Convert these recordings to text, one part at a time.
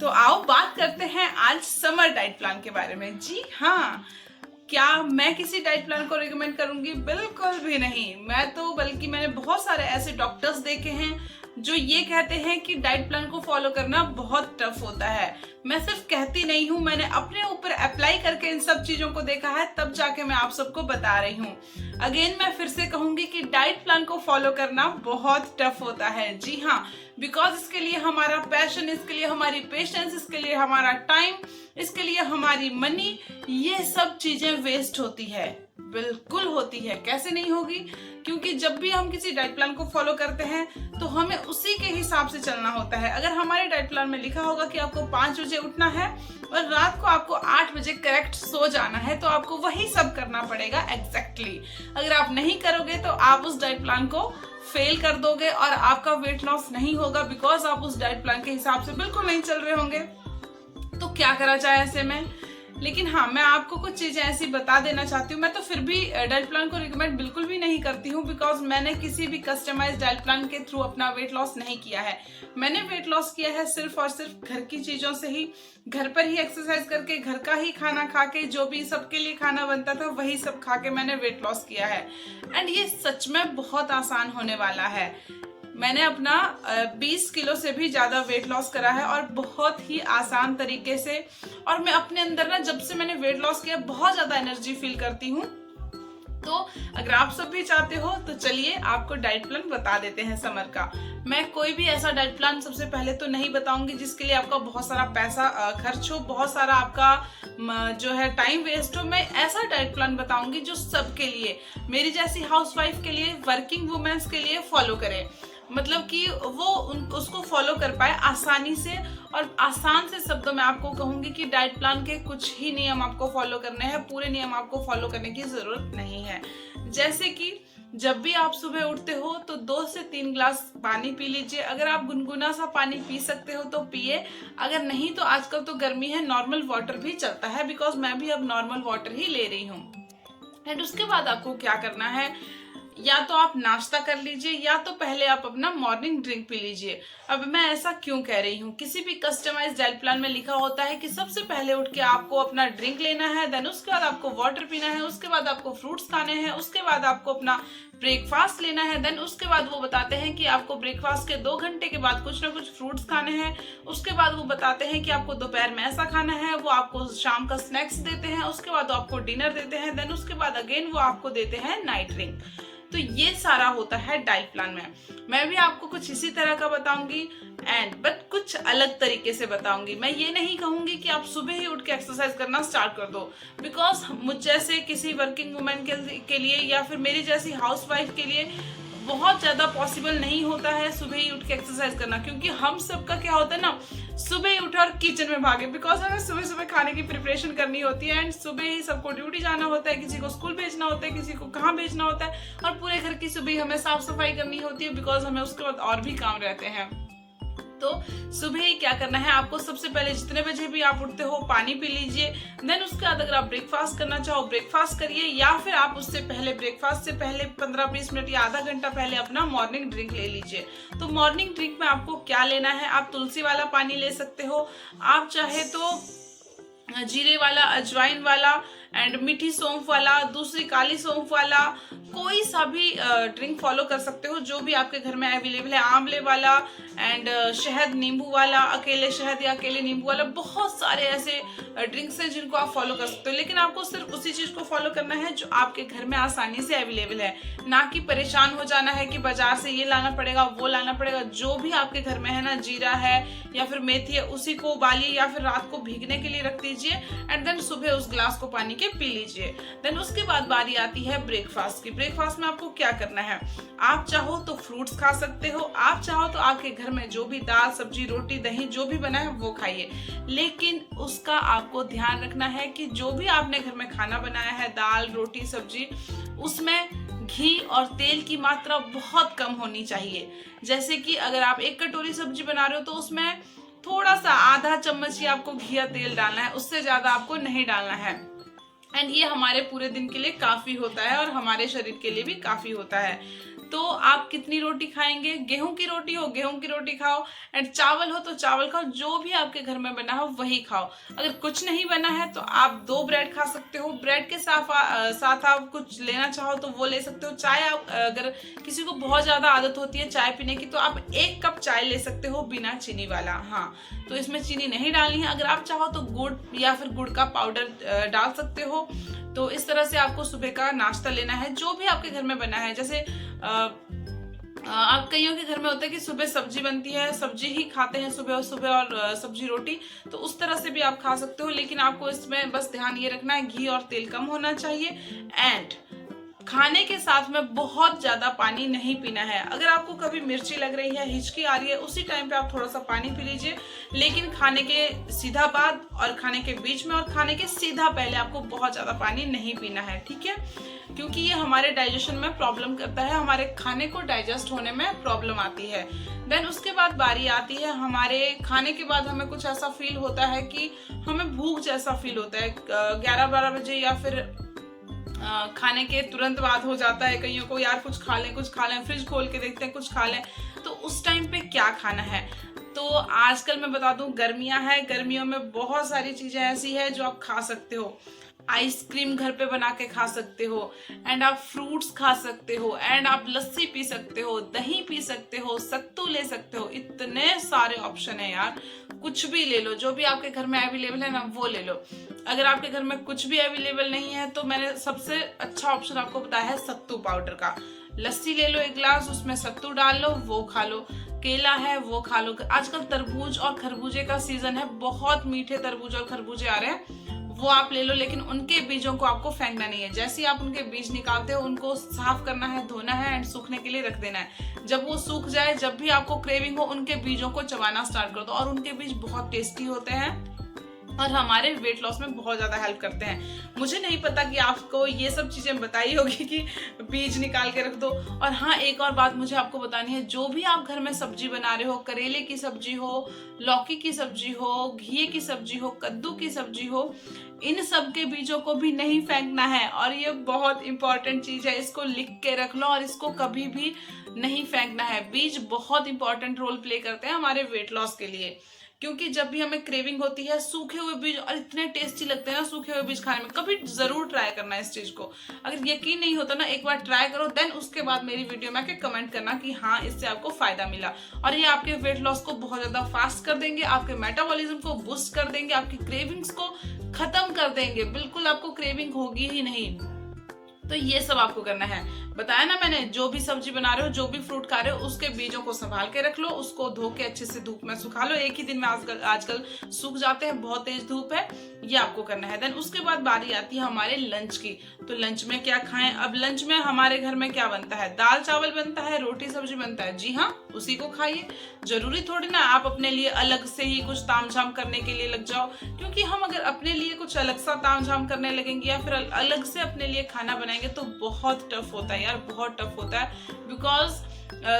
तो आओ बात करते हैं आज समर डाइट प्लान के बारे में। जी हाँ, क्या मैं किसी डाइट प्लान को रिकमेंड करूंगी? बिल्कुल भी नहीं। मैं तो बल्कि मैंने बहुत सारे ऐसे डॉक्टर्स देखे हैं जो ये कहते हैं कि डाइट प्लान को फॉलो करना बहुत टफ होता है। मैं सिर्फ कहती नहीं हूँ, मैंने अपने ऊपर अप्लाई करके इन सब चीजों को देखा है, तब जाके मैं आप सबको बता रही हूँ। अगेन मैं फिर से कहूंगी कि डाइट प्लान को फॉलो करना बहुत टफ होता है। जी हाँ, बिकॉज इसके लिए हमारा पैशन, इसके लिए हमारी पेशेंस, इसके लिए हमारा टाइम, इसके लिए हमारी मनी, ये सब चीजें वेस्ट होती है। बिल्कुल होती है, कैसे नहीं होगी? क्योंकि जब भी हम किसी डाइट प्लान को फॉलो करते हैं तो हमें उसी के हिसाब से चलना होता है। अगर हमारे डाइट प्लान में लिखा होगा कि आपको 5 बजे उठना है और रात को आपको 8 बजे करेक्ट सो जाना है, तो आपको वही सब करना पड़ेगा एग्जैक्टली। अगर आप नहीं करोगे तो आप उस डाइट प्लान को फेल कर दोगे और आपका वेट लॉस नहीं होगा, बिकॉज आप उस डाइट प्लान के हिसाब से बिल्कुल नहीं चल रहे होंगे। तो क्या करा जाए ऐसे में? लेकिन हाँ, मैं आपको कुछ चीजें ऐसी बता देना चाहती हूँ। मैं तो फिर भी डाइट प्लान को रिकमेंड बिल्कुल भी नहीं करती हूँ, बिकॉज मैंने किसी भी कस्टमाइज डाइट प्लान के थ्रू अपना वेट लॉस नहीं किया है। मैंने वेट लॉस किया है सिर्फ और सिर्फ घर की चीजों से ही, घर पर ही एक्सरसाइज करके, घर का ही खाना खा के, जो भी सबके लिए खाना बनता था वही सब खा के मैंने वेट लॉस किया है। एंड ये सच में बहुत आसान होने वाला है। मैंने अपना 20 किलो से भी ज्यादा वेट लॉस करा है और बहुत ही आसान तरीके से। और मैं अपने अंदर ना, जब से मैंने वेट लॉस किया, बहुत ज्यादा एनर्जी फील करती हूँ। तो अगर आप सब भी चाहते हो तो चलिए आपको डाइट प्लान बता देते हैं समर का। मैं कोई भी ऐसा डाइट प्लान सबसे पहले तो नहीं बताऊंगी जिसके लिए आपका बहुत सारा पैसा खर्च हो, बहुत सारा आपका जो है टाइम वेस्ट हो। मैं ऐसा डाइट प्लान बताऊंगी जो सबके लिए, मेरी जैसी हाउसवाइफ के लिए, वर्किंग वुमेन्स के लिए फॉलो करे। मतलब कि वो उसको फॉलो कर पाए आसानी से। और आसान से शब्दों में आपको कहूंगी कि डाइट प्लान के कुछ ही नियम आपको फॉलो करने हैं, पूरे नियम आपको फॉलो करने की जरूरत नहीं है। जैसे कि जब भी आप सुबह उठते हो तो 2 से 3 ग्लास पानी पी लीजिए। अगर आप गुनगुना सा पानी पी सकते हो तो पिए, अगर नहीं तो आजकल तो गर्मी है, नॉर्मल वाटर भी चलता है, बिकॉज मैं भी अब नॉर्मल वाटर ही ले रही हूँ। एंड उसके बाद आपको क्या करना है, या तो आप नाश्ता कर लीजिए या तो पहले आप अपना मॉर्निंग ड्रिंक पी लीजिए। अब मैं ऐसा क्यों कह रही हूँ, किसी भी कस्टमाइज डाइट प्लान में लिखा होता है कि सबसे पहले उठ के आपको अपना ड्रिंक लेना है, देन उसके बाद आपको वाटर पीना है, उसके बाद आपको फ्रूट्स खाने हैं, उसके बाद आपको अपना ब्रेकफास्ट लेना है, देन उसके बाद वो बताते हैं कि आपको ब्रेकफास्ट के 2 घंटे के बाद कुछ ना कुछ फ्रूट्स खाने हैं, उसके बाद वो बताते हैं कि आपको दोपहर में ऐसा खाना है, वो आपको शाम का स्नैक्स देते हैं, उसके बाद आपको डिनर देते हैं, देन उसके बाद अगेन वो आपको देते हैं नाइट ड्रिंक। तो ये सारा होता है डाइट प्लान में। मैं भी आपको कुछ इसी तरह का बताऊंगी, एंड बट कुछ अलग तरीके से बताऊंगी। मैं ये नहीं कहूंगी कि आप सुबह ही उठ के एक्सरसाइज करना स्टार्ट कर दो, बिकॉज मुझ जैसे किसी वर्किंग वुमेन के लिए या फिर मेरी जैसी हाउसवाइफ के लिए बहुत ज्यादा पॉसिबल नहीं होता है सुबह ही उठ के एक्सरसाइज करना। क्योंकि हम सबका क्या होता है ना, सुबह ही उठे और किचन में भागे, बिकॉज हमें सुबह सुबह खाने की प्रिपरेशन करनी होती है, एंड सुबह ही सबको ड्यूटी जाना होता है, किसी को स्कूल भेजना होता है, किसी को कहाँ भेजना होता है, और पूरे घर की सुबह ही हमें साफ सफाई करनी होती है, बिकॉज हमें उसके बाद और भी काम रहते हैं। तो सुबह ही क्या करना है, आपको सबसे पहले जितने बजे भी आप उठते हो पानी पी लीजिए। देन उसके बाद अगर आप ब्रेकफास्ट करना चाहो ब्रेकफास्ट करिए, या फिर आप उससे पहले, ब्रेकफास्ट से पहले 15-20 मिनट या आधा घंटा पहले अपना मॉर्निंग ड्रिंक ले लीजिए। तो मॉर्निंग ड्रिंक में आपको क्या लेना है, आप तुलसी वाला पानी ले सकते हो, आप चाहे तो जीरे वाला, अजवाइन वाला, एंड मीठी सौंफ वाला, दूसरी काली सौंफ वाला, कोई सा भी ड्रिंक फॉलो कर सकते हो जो भी आपके घर में अवेलेबल है। आंवले वाला, एंड शहद नींबू वाला, अकेले शहद या अकेले नींबू वाला, बहुत सारे ऐसे ड्रिंक्स हैं जिनको आप फॉलो कर सकते हो। लेकिन आपको सिर्फ उसी चीज को फॉलो करना है जो आपके घर में आसानी से अवेलेबल है, ना कि परेशान हो जाना है कि बाजार से ये लाना पड़ेगा, वो लाना पड़ेगा। जो भी आपके घर में है ना, जीरा है या फिर मेथी है, उसी को उबालिए या फिर रात को भीगने के लिए रख दीजिए, एंड देन सुबह उस ग्लास को पानी के पी लीजिए। देन उसके बाद बारी आती है ब्रेकफास्ट की। ब्रेकफास्ट में आपको क्या करना है, आप चाहो तो फ्रूट्स खा सकते हो, आप चाहो तो आपके घर में जो भी दाल सब्जी रोटी दही जो भी बना है वो खाइए। लेकिन उसका आपको ध्यान रखना है कि जो भी आपने घर में खाना बनाया है, दाल रोटी सब्जी, उसमें घी और तेल की मात्रा बहुत कम होनी चाहिए। जैसे कि अगर आप 1 कटोरी सब्जी बना रहे हो तो उसमें थोड़ा सा आधा चम्मच ही आपको घी या तेल डालना है, उससे ज्यादा आपको नहीं डालना है। एंड ये हमारे पूरे दिन के लिए काफी होता है और हमारे शरीर के लिए भी काफी होता है। तो आप कितनी रोटी खाएंगे? गेहूं की रोटी हो गेहूं की रोटी खाओ, एंड चावल हो तो चावल खाओ, जो भी आपके घर में बना हो वही खाओ। अगर कुछ नहीं बना है तो आप 2 ब्रेड खा सकते हो, ब्रेड के साथ आप कुछ लेना चाहो तो वो ले सकते हो। चाय अगर किसी को बहुत ज्यादा आदत होती है चाय पीने की तो आप 1 कप चाय ले सकते हो बिना चीनी वाला। हाँ, तो इसमें चीनी नहीं डालनी है। अगर आप चाहो तो गुड़ या फिर गुड़ का पाउडर डाल सकते हो। तो इस तरह से आपको सुबह का नाश्ता लेना है जो भी आपके घर में बना है। जैसे आप कईयों के घर में होता है कि सुबह सब्जी बनती है, सब्जी ही खाते हैं सुबह और सब्जी रोटी, तो उस तरह से भी आप खा सकते हो। लेकिन आपको इसमें बस ध्यान ये रखना है घी और तेल कम होना चाहिए, एंड खाने के साथ में बहुत ज्यादा पानी नहीं पीना है। अगर आपको कभी मिर्ची लग रही है, हिचकी आ रही है, उसी टाइम पे आप थोड़ा सा पानी पी लीजिए, लेकिन खाने के सीधा बाद और खाने के बीच में और खाने के सीधा पहले आपको बहुत ज्यादा पानी नहीं पीना है, ठीक है? क्योंकि ये हमारे डाइजेशन में प्रॉब्लम करता है, हमारे खाने को डाइजेस्ट होने में प्रॉब्लम आती है। देन उसके बाद बारी आती है हमारे खाने के बाद हमें कुछ ऐसा फील होता है कि हमें भूख जैसा फील होता है 11-12 बजे, या फिर खाने के तुरंत बाद हो जाता है कईयों को, यार कुछ खा लें, फ्रिज खोल के देखते हैं कुछ खा लें। तो उस टाइम पे क्या खाना है? तो आजकल मैं बता दूं गर्मियां हैं, गर्मियों में बहुत सारी चीजें ऐसी है जो आप खा सकते हो। आइसक्रीम घर पे बना के खा सकते हो, एंड आप फ्रूट्स खा सकते हो, एंड आप लस्सी पी सकते हो, दही पी सकते हो, सत्तू ले सकते हो। इतने सारे ऑप्शन है यार, कुछ भी ले लो, जो भी आपके घर में अवेलेबल है ना वो ले लो। अगर आपके घर में कुछ भी अवेलेबल नहीं है तो मैंने सबसे अच्छा ऑप्शन आपको बताया है सत्तू पाउडर का। लस्सी ले लो 1 गिलास, उसमें सत्तू डाल लो, वो खा लो। केला है वो खा लो। आजकल तरबूज और खरबूजे का सीजन है, बहुत मीठे तरबूज और खरबूजे आ रहे हैं, वो आप ले लो, लेकिन उनके बीजों को आपको फेंकना नहीं है। जैसे ही आप उनके बीज निकालते हो उनको साफ करना है, धोना है, एंड सूखने के लिए रख देना है। जब वो सूख जाए, जब भी आपको क्रेविंग हो, उनके बीजों को चबाना स्टार्ट कर दो। और उनके बीज बहुत टेस्टी होते हैं और हमारे वेट लॉस में बहुत ज्यादा हेल्प करते हैं। मुझे नहीं पता कि आपको ये सब चीजें बताई होगी कि बीज निकाल के रख दो। और हाँ, एक और बात मुझे आपको बतानी है, जो भी आप घर में सब्जी बना रहे हो, करेले की सब्जी हो, लौकी की सब्जी हो, घिए की सब्जी हो, कद्दू की सब्जी हो, इन सब के बीजों को भी नहीं फेंकना है। और ये बहुत इंपॉर्टेंट चीज है, इसको लिख के रख लो और इसको कभी भी नहीं फेंकना है। बीज बहुत इंपॉर्टेंट रोल प्ले करते हैं हमारे वेट लॉस के लिए, क्योंकि जब भी हमें क्रेविंग होती है सूखे हुए बीज, और इतने टेस्टी लगते हैं ना सूखे हुए बीज खाने में, कभी जरूर ट्राई करना इस चीज को। अगर यकीन नहीं होता ना, एक बार ट्राई करो, देन उसके बाद मेरी वीडियो में आके कमेंट करना कि हाँ इससे आपको फायदा मिला। और ये आपके वेट लॉस को बहुत ज्यादा फास्ट कर देंगे, आपके मेटाबॉलिज्म को बूस्ट कर देंगे, आपकी क्रेविंग्स को खत्म कर देंगे, बिल्कुल आपको क्रेविंग होगी ही नहीं। तो ये सब आपको करना है। बताया ना मैंने, जो भी सब्जी बना रहे हो, जो भी फ्रूट खा रहे हो, उसके बीजों को संभाल के रख लो, उसको धो के अच्छे से धूप में सुखा लो। एक ही दिन में आजकल सूख जाते हैं, बहुत तेज धूप है, ये आपको करना है। देन उसके बाद बारी आती है हमारे लंच की। तो लंच में क्या खाएं? अब लंच में हमारे घर में क्या बनता है? दाल चावल बनता है, रोटी सब्जी बनता है। जी हाँ, उसी को खाइए। जरूरी थोड़ी ना आप अपने लिए अलग से ही कुछ तामझाम करने के लिए लग जाओ, क्योंकि हम अगर अपने लिए कुछ अलग सा तामझाम करने लगेंगे या फिर अलग से अपने लिए खाना बनाएंगे तो बहुत टफ होता है यार, बहुत टफ होता है। बिकॉज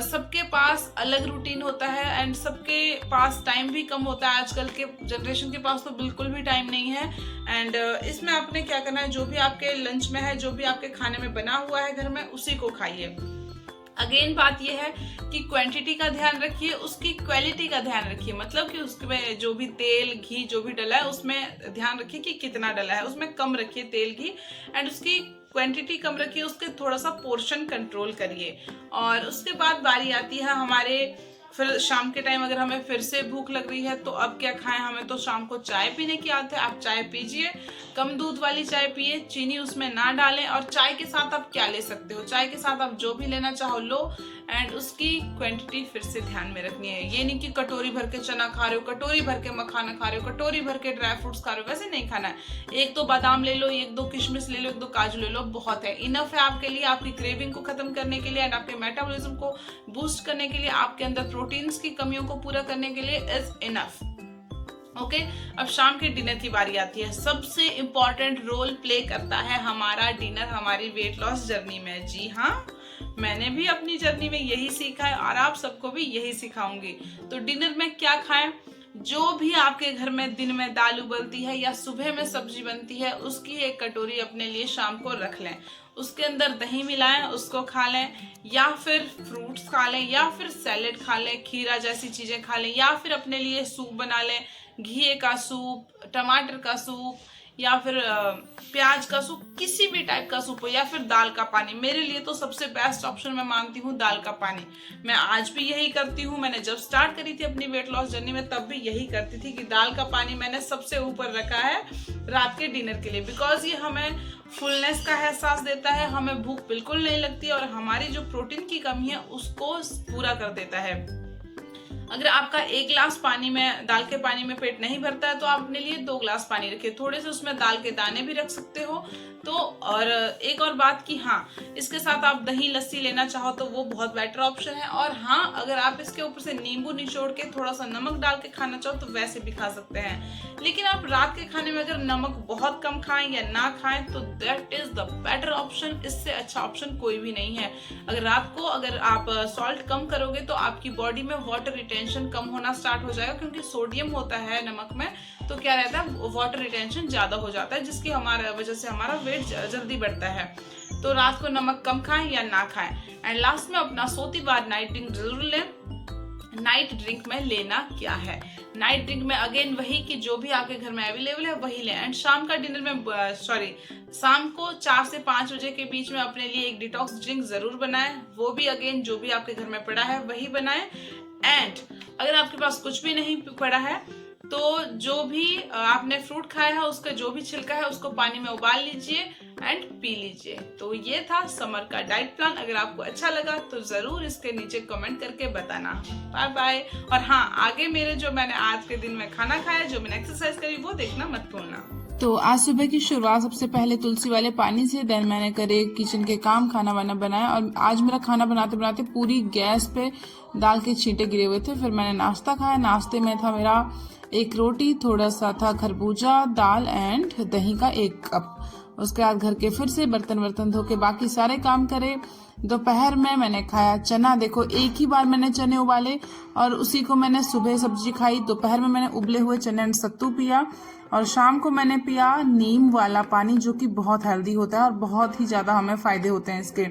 सबके पास अलग रूटीन होता है, एंड सबके पास टाइम भी कम होता है। आजकल के जनरेशन के पास तो बिल्कुल भी टाइम नहीं है। एंड इसमें आपने क्या करना है, जो भी आपके लंच में है, जो भी आपके खाने में बना हुआ है घर में, उसी को खाइए। अगेन बात यह है कि क्वांटिटी का ध्यान रखिए, उसकी क्वालिटी का ध्यान रखिए। मतलब कि उसमें जो भी तेल घी जो भी डला है उसमें ध्यान रखिए कि कितना डला है, उसमें कम रखिए तेल घी, एंड उसकी क्वांटिटी कम रखिए, उसके थोड़ा सा पोर्शन कंट्रोल करिए। और उसके बाद बारी आती है हमारे फिर शाम के टाइम, अगर हमें फिर से भूख लग रही है तो अब क्या खाएं? हमें तो शाम को चाय पीने की आदत है। आप चाय पीजिए, कम दूध वाली चाय पिए, चीनी उसमें ना डालें। और चाय के साथ आप क्या ले सकते हो? चाय के साथ आप जो भी लेना चाहो लो, एंड उसकी क्वांटिटी फिर से ध्यान में रखनी है। ये नहीं कि कटोरी भर के चना खा रहे हो, कटोरी भर के मखाना खा रहे हो, कटोरी भर के ड्राई फ्रूट्स खा रहे हो, वैसे नहीं खाना है। 1-2 बादाम ले लो, 1-2 किशमिश ले लो, 1-2 काजू ले लो, बहुत है, इनफ है आपके लिए, आपकी क्रेविंग को खत्म करने के लिए, एंड आपके मेटाबॉलिज्म को बूस्ट करने के लिए, आपके अंदर प्रोटीन्स की कमियों को पूरा करने के लिए इज इनफ। ओके, अब शाम के डिनर की बारी आती है। सबसे इंपॉर्टेंट रोल प्ले करता है हमारा डिनर हमारी वेट लॉस जर्नी में। जी हाँ, मैंने भी अपनी जर्नी में यही सीखा है और आप सबको भी यही सिखाऊंगी। तो डिनर में क्या खाएं? जो भी आपके घर में दिन में दाल उबलती है या सुबह में सब्जी बनती है, उसकी 1 कटोरी अपने लिए शाम को रख लें। उसके अंदर दही मिलाएं, उसको खा लें, या फिर फ्रूट्स खा लें, या फिर सैलेड खा लें, खीरा जैसी चीज़ें खा लें, या फिर अपने लिए सूप बना लें, घी का सूप, टमाटर का सूप, या फिर प्याज का सूप, किसी भी टाइप का सूप हो, या फिर दाल का पानी। मेरे लिए तो सबसे बेस्ट ऑप्शन मैं मानती हूँ दाल का पानी। मैं आज भी यही करती हूँ। मैंने जब स्टार्ट करी थी अपनी वेट लॉस जर्नी में तब भी यही करती थी कि दाल का पानी मैंने सबसे ऊपर रखा है रात के डिनर के लिए, बिकॉज ये हमें फुलनेस का एहसास देता है, हमें भूख बिल्कुल नहीं लगती और हमारी जो प्रोटीन की कमी है उसको पूरा कर देता है। अगर आपका 1 गिलास पानी में, दाल के पानी में पेट नहीं भरता है तो आप अपने लिए 2 गिलास पानी रखिए, थोड़े से उसमें दाल के दाने भी रख सकते हो। तो और एक और बात कि हाँ, इसके साथ आप दही लस्सी लेना चाहो तो वो बहुत बेटर ऑप्शन है। और हाँ, अगर आप इसके ऊपर से नींबू निचोड़ के थोड़ा सा नमक डाल के खाना चाहो तो वैसे भी खा सकते हैं। लेकिन आप रात के खाने में अगर नमक बहुत कम खाएं या ना खाएं तो that is the better option. इससे अच्छा ऑप्शन कोई भी नहीं है। अगर रात को अगर आप सॉल्ट कम करोगे तो आपकी बॉडी में वाटर रिटेंशन कम होना स्टार्ट हो जाएगा, क्योंकि सोडियम होता है नमक में, तो क्या रहता है, वाटर रिटेंशन ज्यादा हो जाता है, जिसकी हमारे वजह से हमारा वेट जल्दी बढ़ता है। तो रात को नमक कम खाएं या ना खाएं। एंड लास्ट में अपना सोती बार नाइट ड्रिंक जरूर लें। नाइट ड्रिंक में लेना क्या है? नाइट ड्रिंक में अगेन वही कि जो भी आपके घर में अवेलेबल है वही लें। एंड शाम का डिनर में शाम को 4 से 5 बजे के बीच में अपने लिए एक डिटॉक्स ड्रिंक जरूर बनाएं। वो भी अगेन जो भी आपके घर में पड़ा है वही बनाएं। एंड अगर आपके पास कुछ भी नहीं पड़ा है तो जो भी आपने फ्रूट खाया है उसका जो भी छिलका है उसको पानी में उबाल लीजिए एंड पी लीजिए। तो ये था समर का डाइट प्लान। अगर आपको अच्छा लगा तो जरूर इसके नीचे कमेंट करके बताना। Bye bye. और हाँ, आगे मेरे जो मैंने आज के दिन में खाना खाया, जो मैंने एक्सरसाइज करी, वो देखना मत भूलना। तो आज सुबह की शुरुआत सबसे पहले तुलसी वाले पानी से, देन मैंने करे किचन के काम, खाना वाना बनाया। और आज मेरा खाना बनाते बनाते पूरी गैस पे दाल के छींटे गिरे हुए थे। फिर मैंने नाश्ता खाया। नाश्ते में था मेरा 1 रोटी, थोड़ा सा था खरबूजा, दाल एंड दही का 1 कप। उसके बाद घर के फिर से बर्तन धो के बाकी सारे काम करे। दोपहर में मैंने खाया चना। देखो, एक ही बार मैंने चने उबाले और उसी को मैंने सुबह सब्जी खाई। दोपहर में मैंने उबले हुए चने एंड सत्तू पिया और शाम को मैंने पिया नीम वाला पानी, जो कि बहुत हेल्दी होता है और बहुत ही ज्यादा हमें फायदे होते हैं इसके।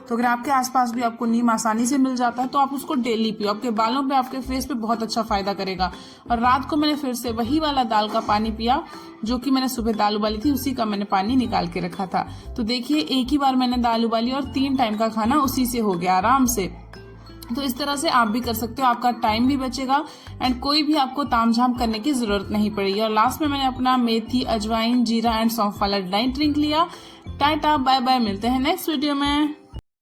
तो अगर आपके आसपास भी आपको नीम आसानी से मिल जाता है तो आप उसको डेली पियो। आपके बालों पे, आपके फेस पे बहुत अच्छा फायदा करेगा। और रात को मैंने फिर से वही वाला दाल का पानी पिया, जो कि मैंने सुबह दाल उबाली थी, उसी का मैंने पानी निकाल के रखा था। तो देखिए, एक ही बार मैंने दाल उबाली और 3 टाइम का खाना उसी से हो गया आराम से। तो इस तरह से आप भी कर सकते हो, आपका टाइम भी बचेगा एंड कोई भी आपको तामझाम करने की जरूरत नहीं पड़ेगी। और लास्ट में मैंने अपना मेथी, अजवाइन, जीरा एंड सौंफ वाला नाइट ड्रिंक लिया। टाटा बाय बाय, मिलते हैं नेक्स्ट वीडियो में।